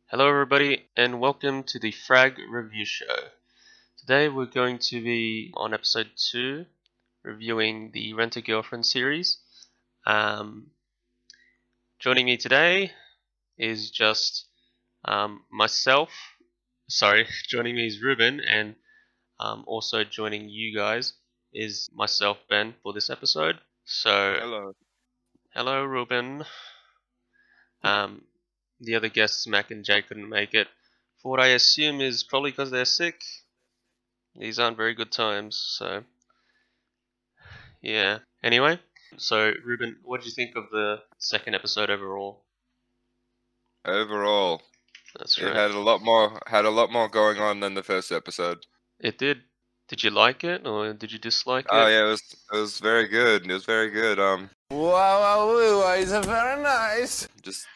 Hello, everybody, and welcome to the FRAG review show. Today, we're going to be on episode 2, reviewing the Rent a Girlfriend series. Um, Joining me today is just myself. Sorry, joining me is Ruben, and also joining you guys is myself, Ben, for this episode. So, Hello. hello, Ruben. Um, the other guests, Mac and Jay, couldn't make it for what I assume is probably because they're sick. These aren't very good times, so yeah. Anyway, so Ruben, what did you think of the second episode overall? Overall, That's it right. had a lot more going on than the first episode. It did. Did you like it or did you dislike Oh it? yeah, it was very good. It was very good. Wow, wow, it's very nice. Just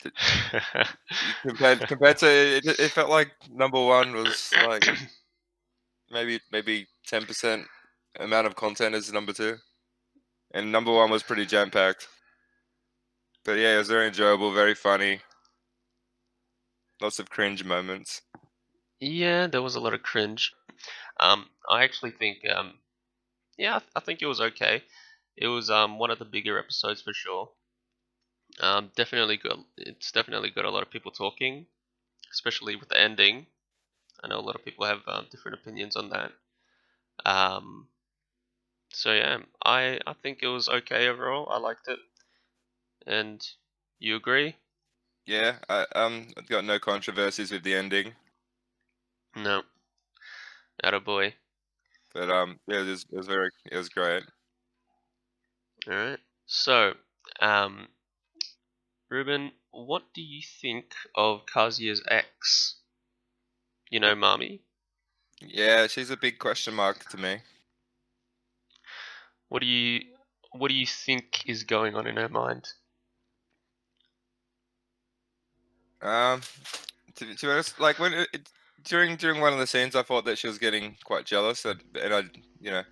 compared to it felt like number one was like maybe 10% amount of content as number two, and number one was pretty jam packed. But yeah, it was very enjoyable, very funny, lots of cringe moments. Yeah, there was a lot of cringe. I actually think, yeah, I think it was okay. It was one of the bigger episodes for sure. Definitely good. It's definitely got a lot of people talking, especially with the ending. I know a lot of people have different opinions on that. Um, So yeah, I think it was okay overall. I liked it, and you agree? Yeah, I've got no controversies with the ending, No, attaboy. but yeah, it was great. All right. So, um, Ruben, what do you think of Kazuya's ex? You know, Mami. Yeah, she's a big question mark to me. What do you what do you think is going on in her mind? Um, to be honest, like during one of the scenes, I thought that she was getting quite jealous, and I, you know,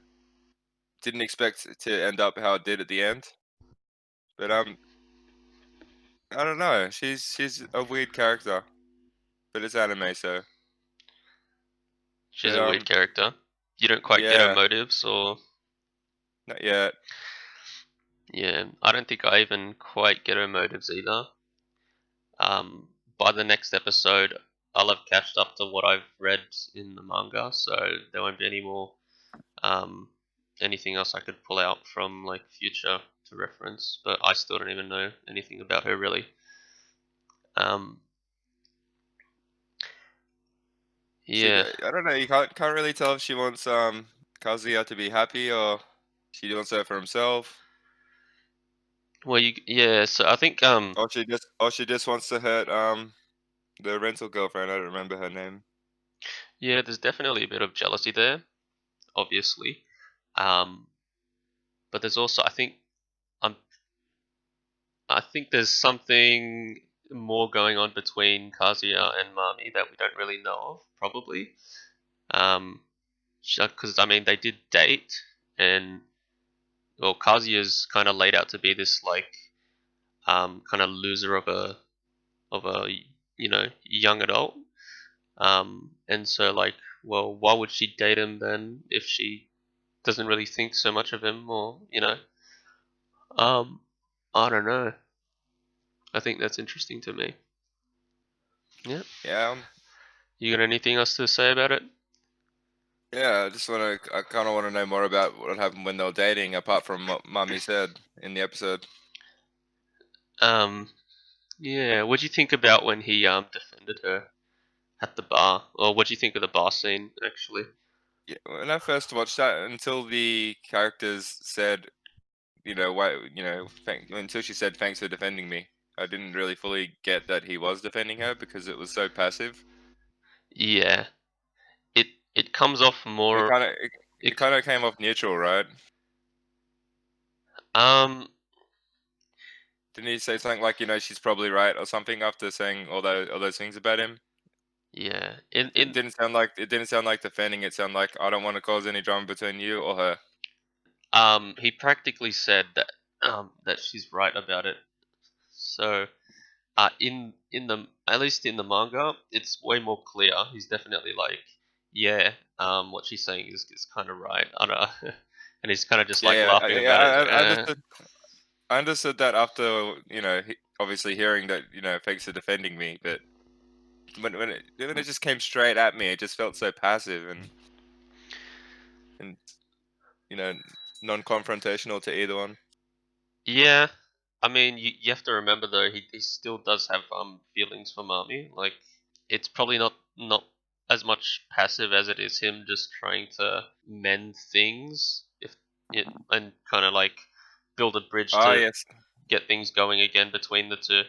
didn't expect it to end up how it did at the end. But I don't know. She's a weird character, but it's anime, so. She's But a weird character. You don't quite get her yeah, motives, or not yet. yeah, I don't think I even quite get her motives either. Um, by the next episode, I'll have catched up to what I've read in the manga, so there won't be any more um, anything else I could pull out from like future to reference. But I still don't even know anything about her really. Um, yeah, I don't know. You can't really tell if she wants Kazuya to be happy or she wants that for himself, well, yeah. So I think or she just wants to hurt the rental girlfriend. I don't remember her name. yeah, there's definitely a bit of jealousy there, obviously. Um, but there's also um, I think there's something more going on between Kazuya and Mami that we don't really know of, probably. Um, because I mean they did date, and well, Kazuya's kind of laid out to be this like kind of loser of a young adult. And so like, well, why would she date him then if she doesn't really think so much of him, or um, I don't know. I think that's interesting to me. Yeah. Yeah, You got anything else to say about it? yeah, I kind of want to know more about what happened when they were dating, apart from what Mummy said in the episode. Um, yeah. What do you think about when he defended her at the bar, or what do you think of the bar scene actually? Yeah, when I first watched that, until the characters said, why, until she said thanks for defending me, I didn't really fully get that he was defending her because it was so passive. Yeah, it it comes off It more. kind of it, It it kind of came off neutral, right? um Didn't he say something like, she's probably right or something after saying all those things about him? yeah. It didn't sound like defending. It sounded like I don't want to cause any drama between you or her. He practically said that that she's right about it. So in the at least in the manga, it's way more clear. He's definitely like, yeah, what she's saying is kind of right. I don't know. And he's kind of just like Yeah, laughing about it. I understood. I understood that after obviously hearing that Fakes are defending me, but when it just came straight at me, it just felt so passive and you know non-confrontational to either one. Yeah, I mean, you have to remember though, he still does have feelings for Mami. Like, it's probably not as much passive as it is him just trying to mend things, if it and kind of like build a bridge Ah, to yes. get things going again between the two.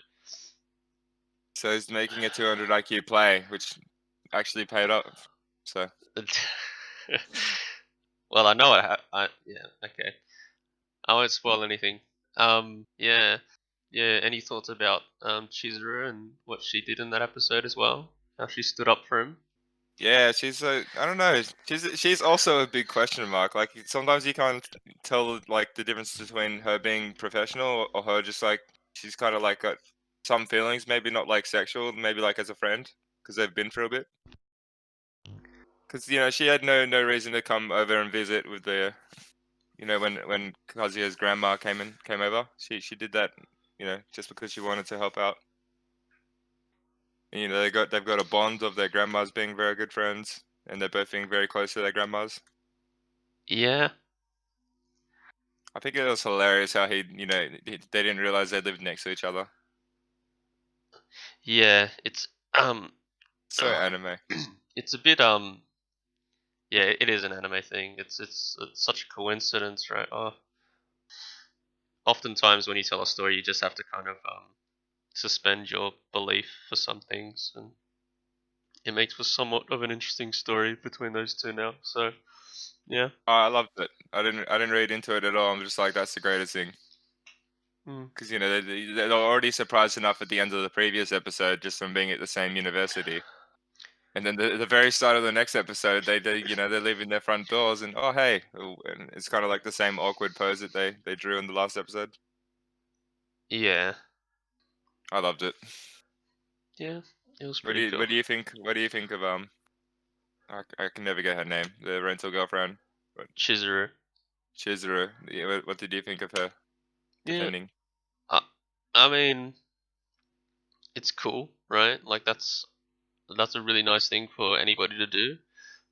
So he's making a 200 IQ play, which actually paid off. So Well, I know yeah, okay. I won't spoil anything. Yeah, yeah. Any thoughts about Chizuru and what she did in that episode as well? How she stood up for him? yeah, she's I don't know. She's also a big question mark. Like sometimes you can't tell like the difference between her being professional or her just like she's kind of like got some feelings, maybe not like sexual, maybe like as a friend because they've been through a bit. Because she had no reason to come over and visit with the when Kazuya's grandma came over. She did that just because she wanted to help out. And, they've got a bond of their grandmas being very good friends, and they're both being very close to their grandmas. Yeah, I think it was hilarious how they didn't realize they lived next to each other. yeah. It's um, So anime. it's a bit yeah. It is an anime thing. It's such a coincidence, right? Oh, oftentimes when you tell a story, you just have to kind of suspend your belief for some things, and it makes for somewhat of an interesting story between those two now. So, yeah. Oh, I loved it. I didn't read into it at all. I'm just like that's the greatest thing Mm. because they're already surprised enough at the end of the previous episode just from being at the same university. And then the very start of the next episode, they're leaving their front doors, and oh hey, and it's kind of like the same awkward pose that they drew in the last episode. Yeah, I loved it. yeah. It was What do pretty you cool. what do you think? What do you think of I can never get her name. The rental girlfriend, but Chizuru. Chizuru. Yeah, what did you think of her Yeah. defending? Uh, I mean, it's cool, right? Like that's a really nice thing for anybody to do.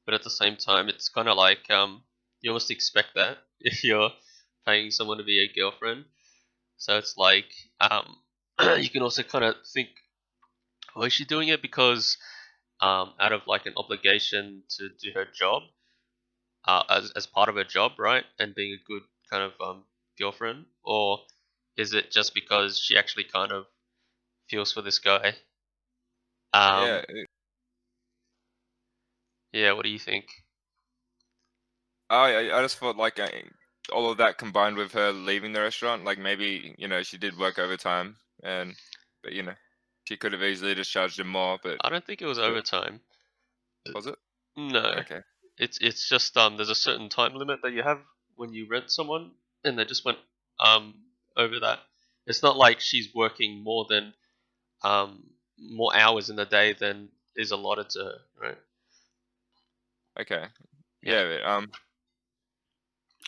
But at the same time, it's kind of like you almost expect that if you're paying someone to be a girlfriend. So it's like you can also kind of think, oh, is she doing it because out of like an obligation to do her job, as part of her job, right? And being a good kind of girlfriend, or is it just because she actually kind of feels for this guy? Yeah, Um, yeah. What do you think? I just thought like all of that combined with her leaving the restaurant, like maybe she did work overtime, but she could have easily just charged him more, but I don't think it was overtime. was it? No, Okay, it's just there's a certain time limit that you have when you rent someone, and they just went over that. It's not like she's working more hours in the day than is allotted to her, right? okay, Yeah. yeah.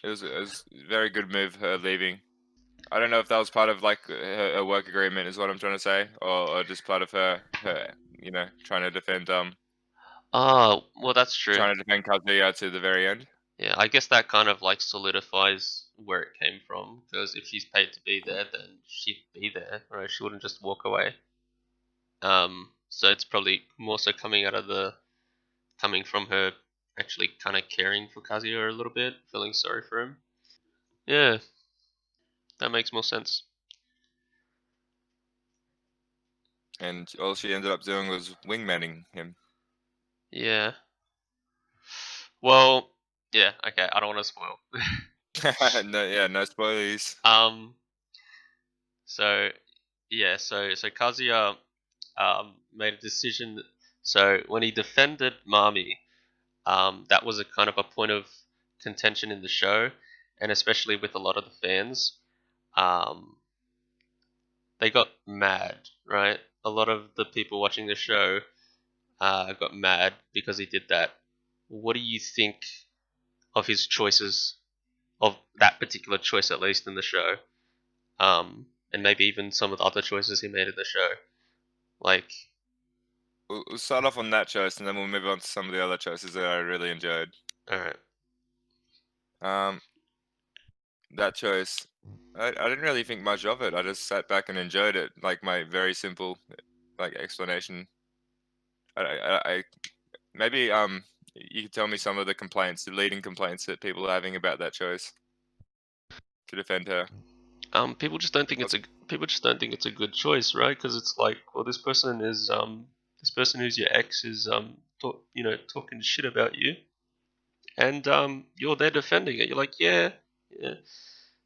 It was a very good move her leaving. I don't know if that was part of like her work agreement, is what I'm trying to say, or just part of her trying to defend Oh, well, that's true. Kazuya to the very end. Yeah, I guess that kind of like solidifies where it came from. Because if she's paid to be there, then she'd be there, right? She wouldn't just walk away. So it's probably more so coming from her actually kind of caring for Kazuya a little bit, feeling sorry for him. Yeah, that makes more sense. And all she ended up doing was wingmanning him. Yeah. Well, yeah. Okay, I don't want to spoil. No, yeah, no spoilers. um. So yeah. So Kazuya made a decision. So when he defended Mami, that was a kind of a point of contention in the show, and especially with a lot of the fans. Um, they got mad, right? a lot of the people watching the show got mad because he did that. What do you think of his choices, of that particular choice at least in the show, and maybe even some of the other choices he made in the show? Like, We'll start off on that choice, and then we'll move on to some of the other choices that I really enjoyed. all right, Um, that choice, I didn't really think much of it. I just sat back and enjoyed it, like my very simple, like explanation. I maybe you could tell me some of the complaints, the leading complaints that people are having about that choice to defend her. people just don't think it's What's- a people just don't think it's a good choice, right? Because it's like, well, this person who's your ex is talking shit about you, and you're there defending it. You're like, yeah, yeah,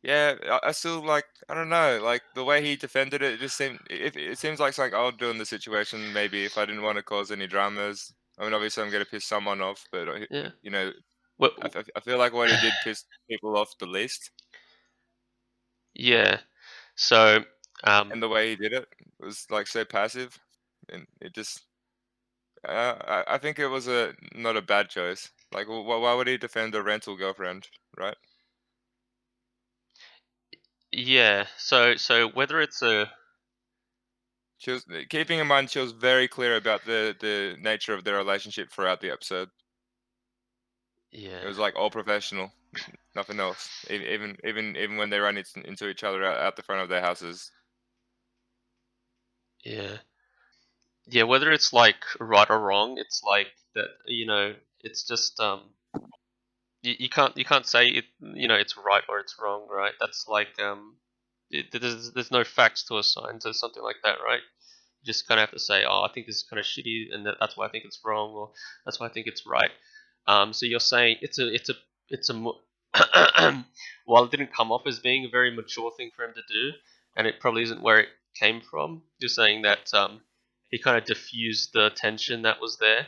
Yeah, I still like, I don't know, like the way he defended it, it just seemed it seems like something I would do in the situation maybe if I didn't want to cause any dramas. I mean, obviously I'm gonna piss someone off, but yeah. you know, Well, I feel like what he did pissed people off the least, yeah. So, um, and the way he did it was like so passive, and it just I think it was a not a bad choice. Like, why would he defend a rental girlfriend, right? yeah. So whether it's a She was keeping in mind she was very clear about the nature of their relationship throughout the episode. It yeah, was like all professional, nothing else. Even when they run into each other out the front of their houses. yeah, yeah. Whether it's like right or wrong, it's like that. It's just you can't say it. It's right or it's wrong, right? That's like there's no facts to assign to something like that, right? You just kind of have to say, oh, I think this is kind of shitty, and that's why I think it's wrong, or that's why I think it's right. So you're saying while it didn't come off as being a very mature thing for him to do, and it probably isn't where it came from. You're saying that he kind of diffused the tension that was there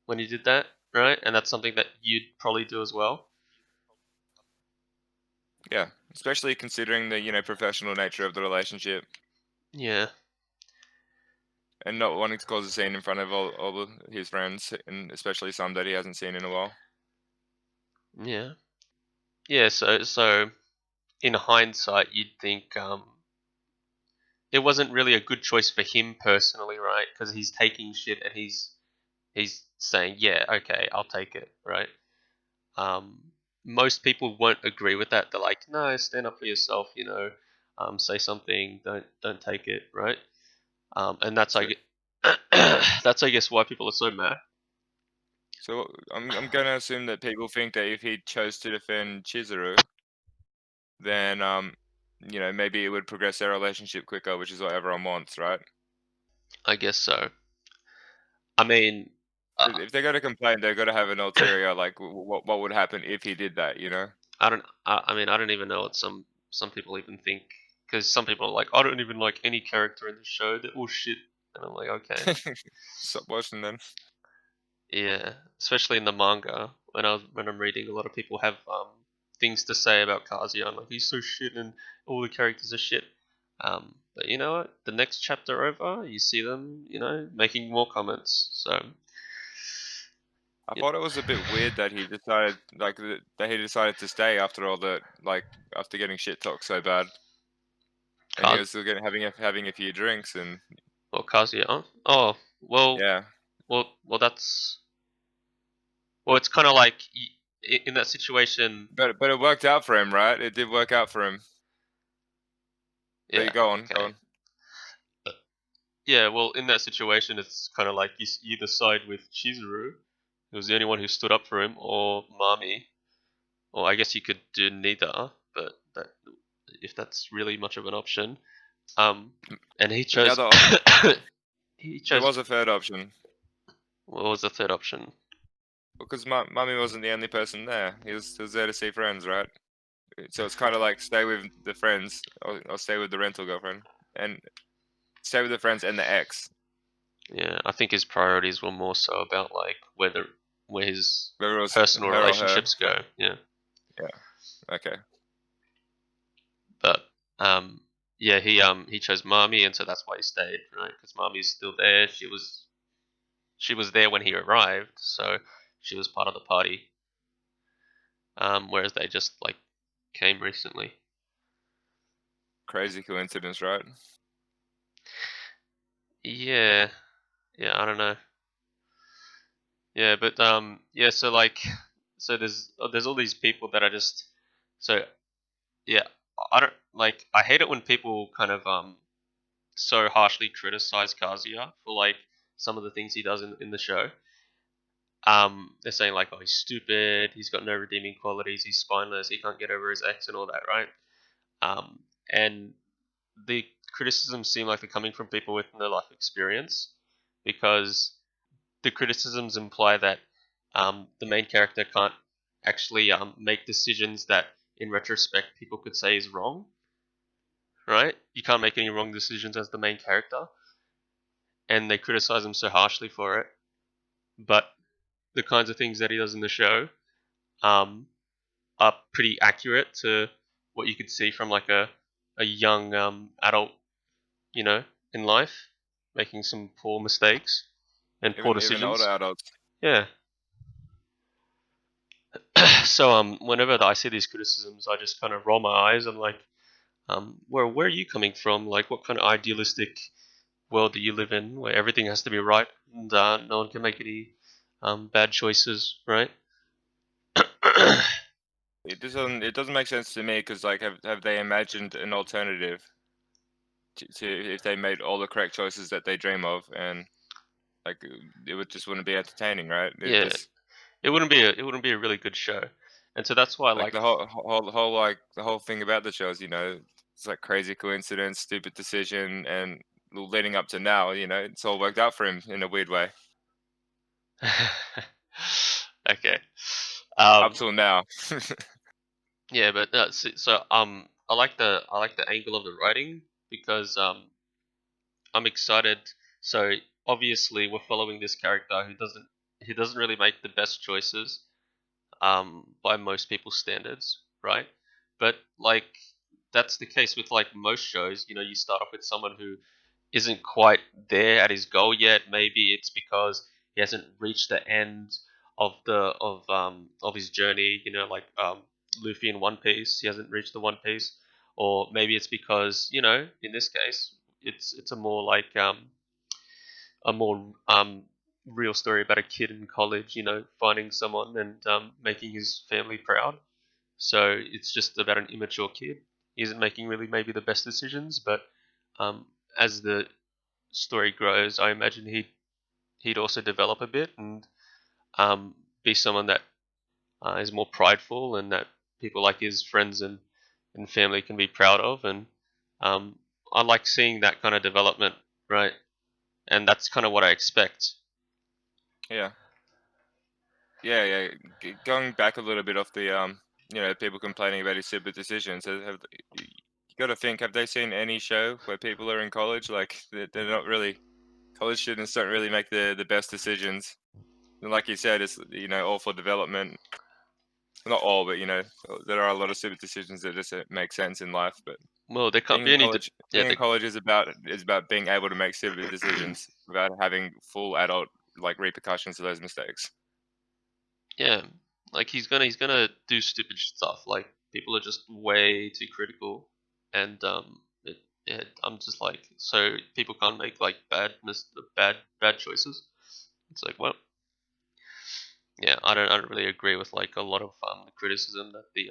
when he did that, right? And that's something that you'd probably do as well. Yeah, especially considering the professional nature of the relationship Yeah, and not wanting to cause a scene in front of his friends and especially some that he hasn't seen in a while. yeah, yeah. So in hindsight, you'd think it wasn't really a good choice for him personally, right? Because he's taking shit and he's saying, yeah, okay, I'll take it, right? Um, Most people won't agree with that. They're like, no, stand up for yourself, say something, don't take it, right? And that's So that's I guess why people are so mad. so I'm gonna assume that people think that if he chose to defend Chizuru, then maybe it would progress their relationship quicker, which is what everyone wants, right? I guess so. I mean, uh, If they're gonna complain, they're gonna have an ulterior, like what would happen if he did that, you know? I don't. I mean, I don't even know what some people even think, because some people are like, I don't even like any character in the show. They're all shit, and I'm like, okay, Stop watching then. yeah. Especially in the manga, when I'm reading, a lot of people have things to say about Kazuya. I'm like, he's so shit, and all the characters are shit. But you know what? The next chapter over, you see them, making more comments. So, I yeah, thought it was a bit weird that he decided, like, that he decided to stay after all the, like, after getting shit talked so bad, and he Kaz was still getting having a few drinks, and or Kazuya. Oh, well, yeah, that's it's kind of like in that situation. but it worked out for him, right? It did work out for him. But you Yeah, go on, go okay. on. Yeah, well, in that situation, it's kind of like you either side with Chizuru, who was the only one who stood up for him, or Mami, or I guess you could do neither, but if that's really much of an option. And he The chose. other option, He there chose. was a third option, What was the third option? because Mummy wasn't the only person there. He was there to see friends, right? So it's kind of like stay with the friends, or stay with the rental girlfriend, and stay with the friends and the ex. Yeah, I think his priorities were more so about like where his Whether it was personal her or her. relationships go. Yeah. Yeah. Okay. But um, yeah, he chose Mommy, and so that's why he stayed, right? Because Mommy's still there. She was there when he arrived, so she was part of the party. Whereas they just like came recently. Crazy coincidence, right? Yeah, yeah, I don't know. Yeah, but yeah. So like, so there's all these people that are just so yeah. I don't like. I hate it when people kind of so harshly criticize Kazuya for like some of the things he does in the show. They're saying like, oh, he's stupid, he's got no redeeming qualities, he's spineless, he can't get over his ex and all that, right? And the criticisms seem like they're coming from people with no life experience, because the criticisms imply that the main character can't actually make decisions that, in retrospect, people could say is wrong, right? You can't make any wrong decisions as the main character, and they criticize him so harshly for it. But the kinds of things that he does in the show um, are pretty accurate to what you could see from like a young adult, you know, in life, making some poor mistakes and poor Even older decisions. adults. Yeah. So whenever I see these criticisms, I just kind of roll my eyes and like, where are you coming from? Like, what kind of idealistic world do you live in, where everything has to be right and no one can make any bad choices, right? It doesn't make sense to me because like have they imagined an alternative to if they made all the correct choices that they dream of, and like it would just wouldn't be entertaining, right? It Yeah, just it wouldn't be a really good show, and so that's why like like the whole thing about the show is, it's like crazy coincidence, stupid decision, and leading up to now, it's all worked out for him in a weird way okay. up till now. Yeah, but so I like the angle of the writing, because I'm excited. So obviously we're following this character who doesn't really make the best choices by most people's standards, right? But like that's the case with like most shows. You start off with someone who isn't quite there at his goal yet. Maybe it's because he hasn't reached the end of his journey. Like Luffy in One Piece, he hasn't reached the One Piece, or maybe it's because in this case, it's a more real story about a kid in college, finding someone and making his family proud. So it's just about an immature kid. He isn't making really maybe the best decisions, but um, as the story grows, I imagine he'd also develop a bit and be someone that is more prideful and that people like his friends and family can be proud of. And um, I like seeing that kind of development, right? And that's kind of what I expect. Yeah, yeah. Going back a little bit off the people complaining about his stupid decisions. You got to think, have they seen any show where people are in college? Like they're not really, college students don't really make the best decisions. And like you said, it's all for development. Not all, but there are a lot of stupid decisions that just make sense in life. But Well, there can't being be in any. college, Yeah, being in college is about being able to make stupid decisions without having full adult like repercussions of those mistakes. yeah. Like he's gonna do stupid stuff. Like people are just way too critical, and I'm just like, so people can't make like bad choices. It's like, well, yeah, I don't really agree with like a lot of the criticism that the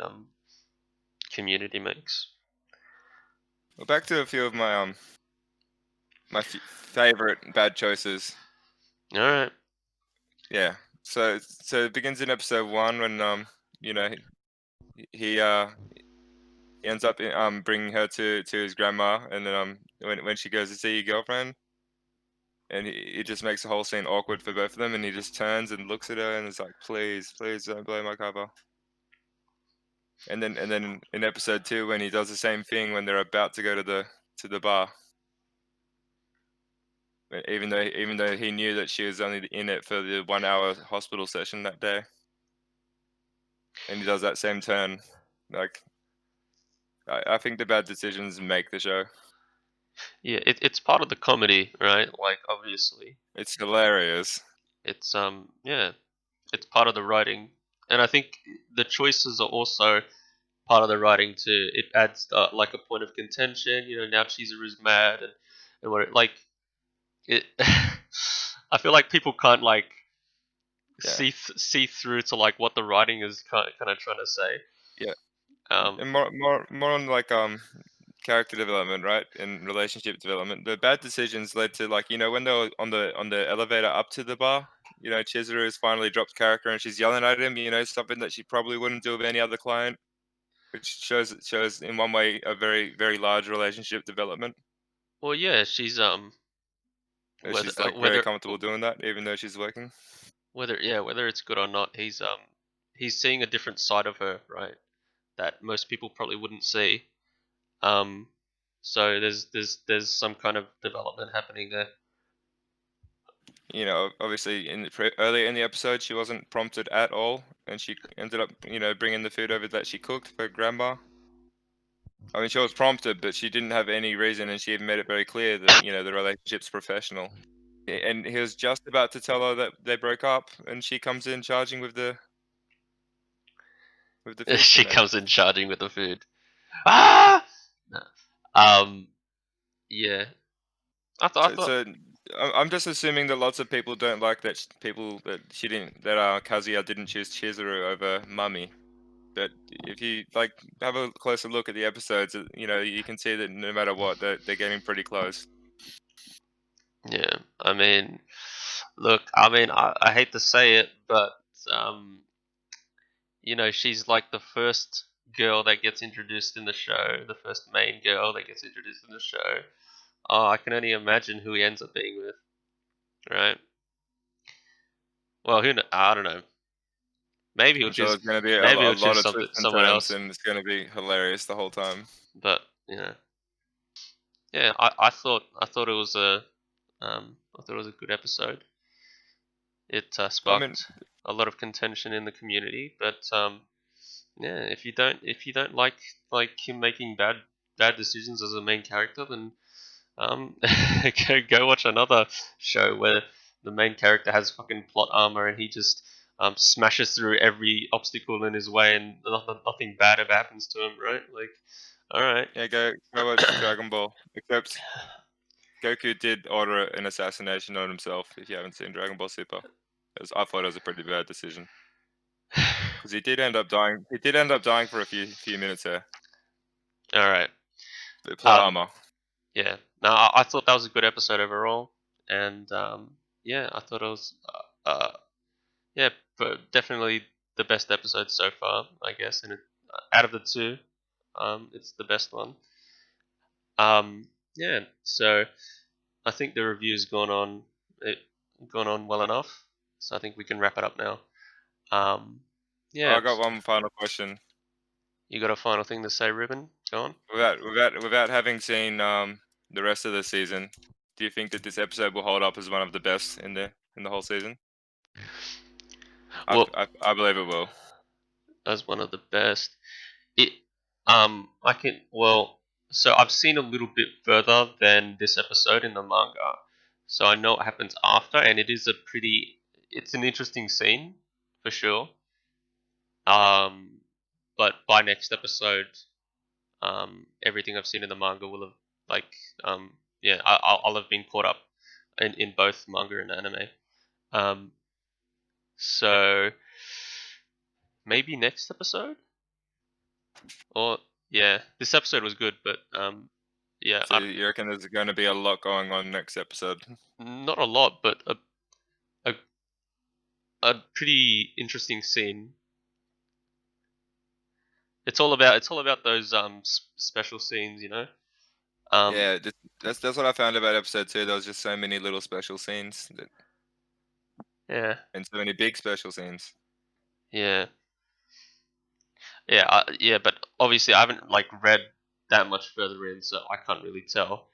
community makes. Well, back to a few of my favorite bad choices. All right. Yeah. So it begins in episode 1 when you know he ends up bringing her to his grandma, and then when she goes to see your girlfriend, and it just makes the whole scene awkward for both of them, and he just turns and looks at her and is like, please don't blow my cover. And then in episode 2 when he does the same thing when they're about to go to the bar, even though he knew that she was only in it for the 1 hour hospital session that day, and he does that same turn. Like I think the bad decisions make the show. Yeah, it's part of the comedy, right? Like obviously, It's hilarious. it's yeah, it's part of the writing, and I think the choices are also part of the writing too. It adds like a point of contention. You know, now Chizuru's mad, and what it, like it. I feel like people can't like Yeah, see through to like what the writing is kind of trying to say. yeah, Um, and more on like character development, right? And relationship development. The bad decisions led to, like, when they were on the elevator up to the bar. Chizuru has finally dropped character and she's yelling at him. Something that she probably wouldn't do with any other client, which shows in one way a very very large relationship development. well, yeah, she's She's like very whether comfortable doing that, even though she's working. whether it's good or not, he's seeing a different side of her, right? That most people probably wouldn't see. Um, so there's some kind of development happening there. Obviously earlier in the episode, she wasn't prompted at all, and she ended up, bringing the food over that she cooked for grandma. I mean, she was prompted, but she didn't have any reason, and she even made it very clear that, the relationship's professional. And he was just about to tell her that they broke up, and she comes in charging with the food she She made. comes in charging with the food. Ah! No. Um, yeah. I So, thought so I'm just assuming that lots of people don't like that people that she didn't that Kazuya didn't choose Chizuru over Mummy. But if you like have a closer look at the episodes, you can see that no matter what, they're getting pretty close. yeah. I mean, look. I mean, I hate to say it, but um, she's like the first girl that gets introduced in the show, the first main girl that gets introduced in the show. Oh, I can only imagine who he ends up being with, right? Well, I don't know. Maybe he'll I'm sure choose. there's going to be Maybe a he'll lot choose of something, twists and someone turns, else. and it's going to be hilarious the whole time. But yeah. I thought it was I thought it was a good episode. It I mean, sparked a lot of contention in the community, but yeah, if you don't like him making bad decisions as a main character, then go watch another show where the main character has fucking plot armor and he just smashes through every obstacle in his way and nothing bad ever happens to him, right? Like, all right. yeah, go watch Dragon Ball. Except Goku did order an assassination on himself. If you haven't seen Dragon Ball Super, I thought it was a pretty bad decision because he did end up dying. He did end up dying for a few minutes there. All right. The plot Um, armor. yeah. No, I thought that was a good episode overall, and yeah, I thought it was yeah, but definitely the best episode so far, I guess. And out of the two, it's the best one. Yeah. So I think the review's it gone on well enough. So I think we can wrap it up now. Um, I yeah. got one final question. You got a final thing to say, Ruben? Go on. Without having seen the rest of the season, do you think that this episode will hold up as one of the best in the whole season? Well, I believe it will. as one of the best. It I can so I've seen a little bit further than this episode in the manga. So I know what happens after and it's an interesting scene for sure. Um but by next episode, everything I've seen in the manga will have like yeah, I'll have been caught up in both manga and anime. Um so maybe next episode? Or yeah, this episode was good, but yeah, So you reckon there's going to be a lot going on next episode? not a lot, but a a pretty interesting scene. It's all about those special scenes, you know. Um, Yeah, that's what I found about episode 2. There was just so many little special scenes yeah, and so many big special scenes. yeah, yeah. But obviously, I haven't like read that much further in, so I can't really tell.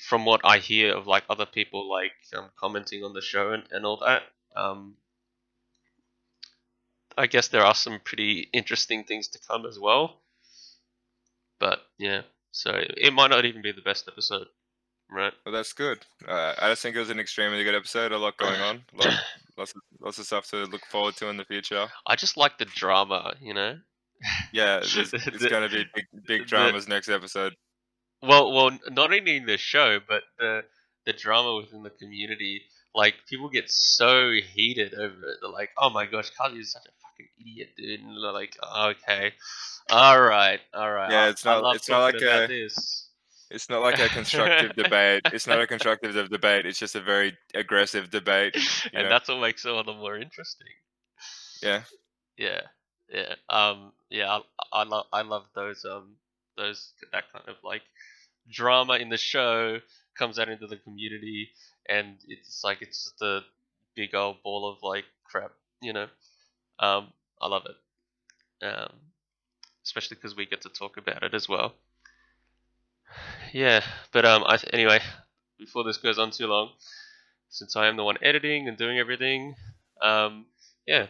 From what I hear of like other people like commenting on the show and all that, I guess there are some pretty interesting things to come as well. But yeah. So it might not even be the best episode, right? Well, that's good. I just think it was an extremely good episode. A lot going on. Lots of stuff to look forward to in the future. I just like the drama, Yeah, it's the, gonna be big the dramas next episode. well, not only in the show, but the drama within the community. Like people get so heated over it. They're like, "Oh my gosh, Kazi is such a fucking idiot, dude." And they're like, "Okay, all right, all right. Yeah, I love talking about this." it's not like a constructive debate. It's not a constructive debate. It's just a very aggressive debate. You And know. that's what makes it all the more interesting. Yeah. Yeah, yeah, yeah. I love those that kind of like drama in the show comes out into the community, and it's like it's just a big old ball of like crap, you know. Um, I love it, especially because we get to talk about it as well. Yeah, but anyway, before this goes on too long, since I am the one editing and doing everything, um, yeah,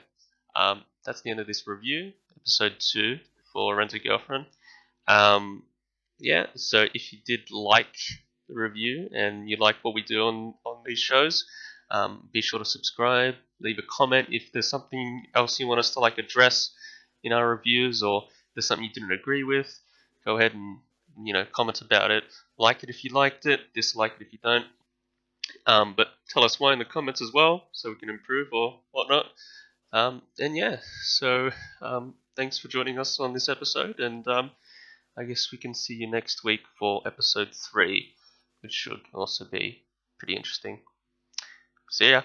that's the end of this review, episode 2 for Rent a Girlfriend. Um, yeah, so if you did like the review and you like what we do on these shows, be sure to subscribe, leave a comment if there's something else you want us to like address in our reviews, or there's something you didn't agree with. Go ahead and comment about it. Like it if you liked it, dislike it if you don't. But tell us why in the comments as well, so we can improve or whatnot. And yeah, so thanks for joining us on this episode, and I guess we can see you next week for episode 3, which should also be pretty interesting. See ya.